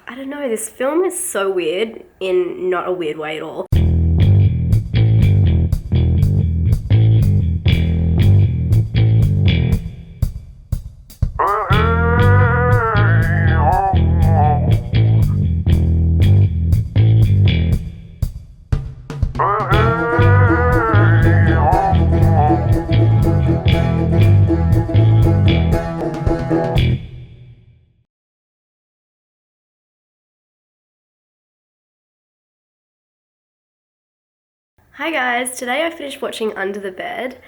I don't know, this film is so weird in not a weird way at all. Hi guys, today I finished watching Under the Bed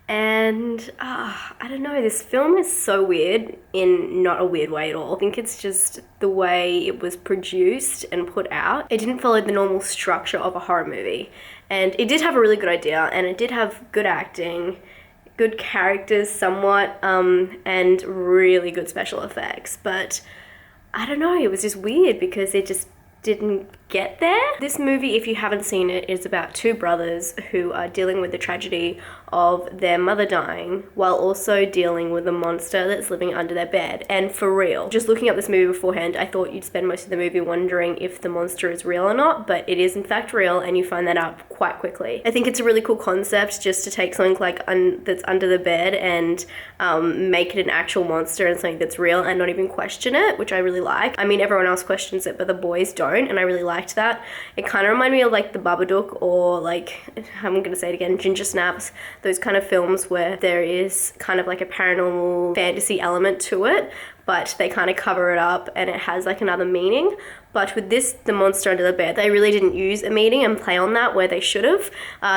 and I don't know, this film is so weird in not a weird way at all. I think it's just the way it was produced and put out. It didn't follow the normal structure of a horror movie, and it did have a really good idea and it did have good acting, good characters somewhat, and really good special effects, but I don't know, it was just weird because it just didn't get there. This movie, if you haven't seen it, is about two brothers who are dealing with the tragedy of their mother dying while also dealing with a monster that's living under their bed. And for real, just looking up this movie beforehand, I thought you'd spend most of the movie wondering if the monster is real or not, but it is in fact real, and you find that out quite quickly. I think it's a really cool concept just to take something like that's under the bed and make it an actual monster and something that's real and not even question it, which I really like. I mean, everyone else questions it, but the boys don't, and I really liked that. It kind of reminded me of like The Babadook, or like, I'm gonna say it again, Ginger Snaps, those kind of films where there is kind of like a paranormal fantasy element to it, but they kind of cover it up and it has like another meaning. But with this, the monster under the bed, they really didn't use a meaning and play on that where they should have.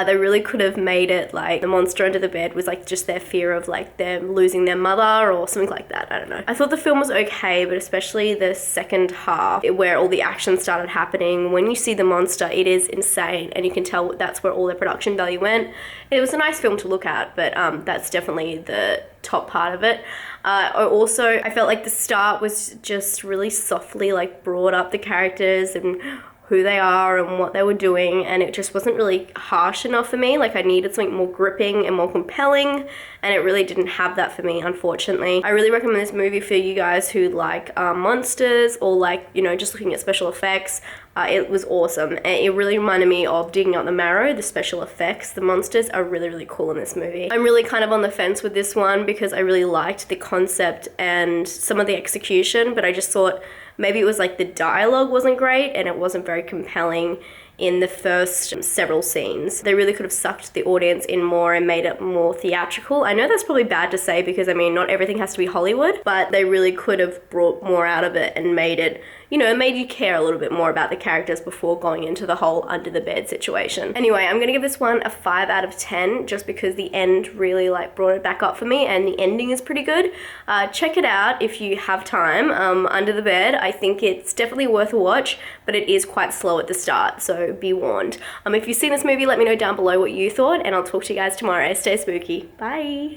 They really could have made it like the monster under the bed was like just their fear of like them losing their mother or something like that. I don't know. I thought the film was okay, but especially the second half where all the action started happening. When you see the monster, it is insane, and you can tell that's where all the production value went. It was a nice film to look at, but that's definitely the top part of it. I felt like the start was just really softly like brought up the characters and who they are and what they were doing, and it just wasn't really harsh enough for me. Like, I needed something more gripping and more compelling, and it really didn't have that for me, unfortunately. I really recommend this movie for you guys who like monsters or like, you know, just looking at special effects. It was awesome. It really reminded me of Digging Out the Marrow. The special effects, the monsters are really, really cool in this movie. I'm really kind of on the fence with this one because I really liked the concept and some of the execution, but I just thought maybe it was like the dialogue wasn't great and it wasn't very compelling in the first several scenes. They really could have sucked the audience in more and made it more theatrical. I know that's probably bad to say because, I mean, not everything has to be Hollywood, but they really could have brought more out of it and made it, you know, made you care a little bit more about the characters before going into the whole under the bed situation. Anyway, I'm gonna give this one a 5 out of 10 just because the end really like brought it back up for me, and the ending is pretty good. Check it out if you have time. Under the Bed, I think it's definitely worth a watch, but it is quite slow at the start, so be warned. If you've seen this movie, let me know down below what you thought, and I'll talk to you guys tomorrow. Stay spooky. Bye.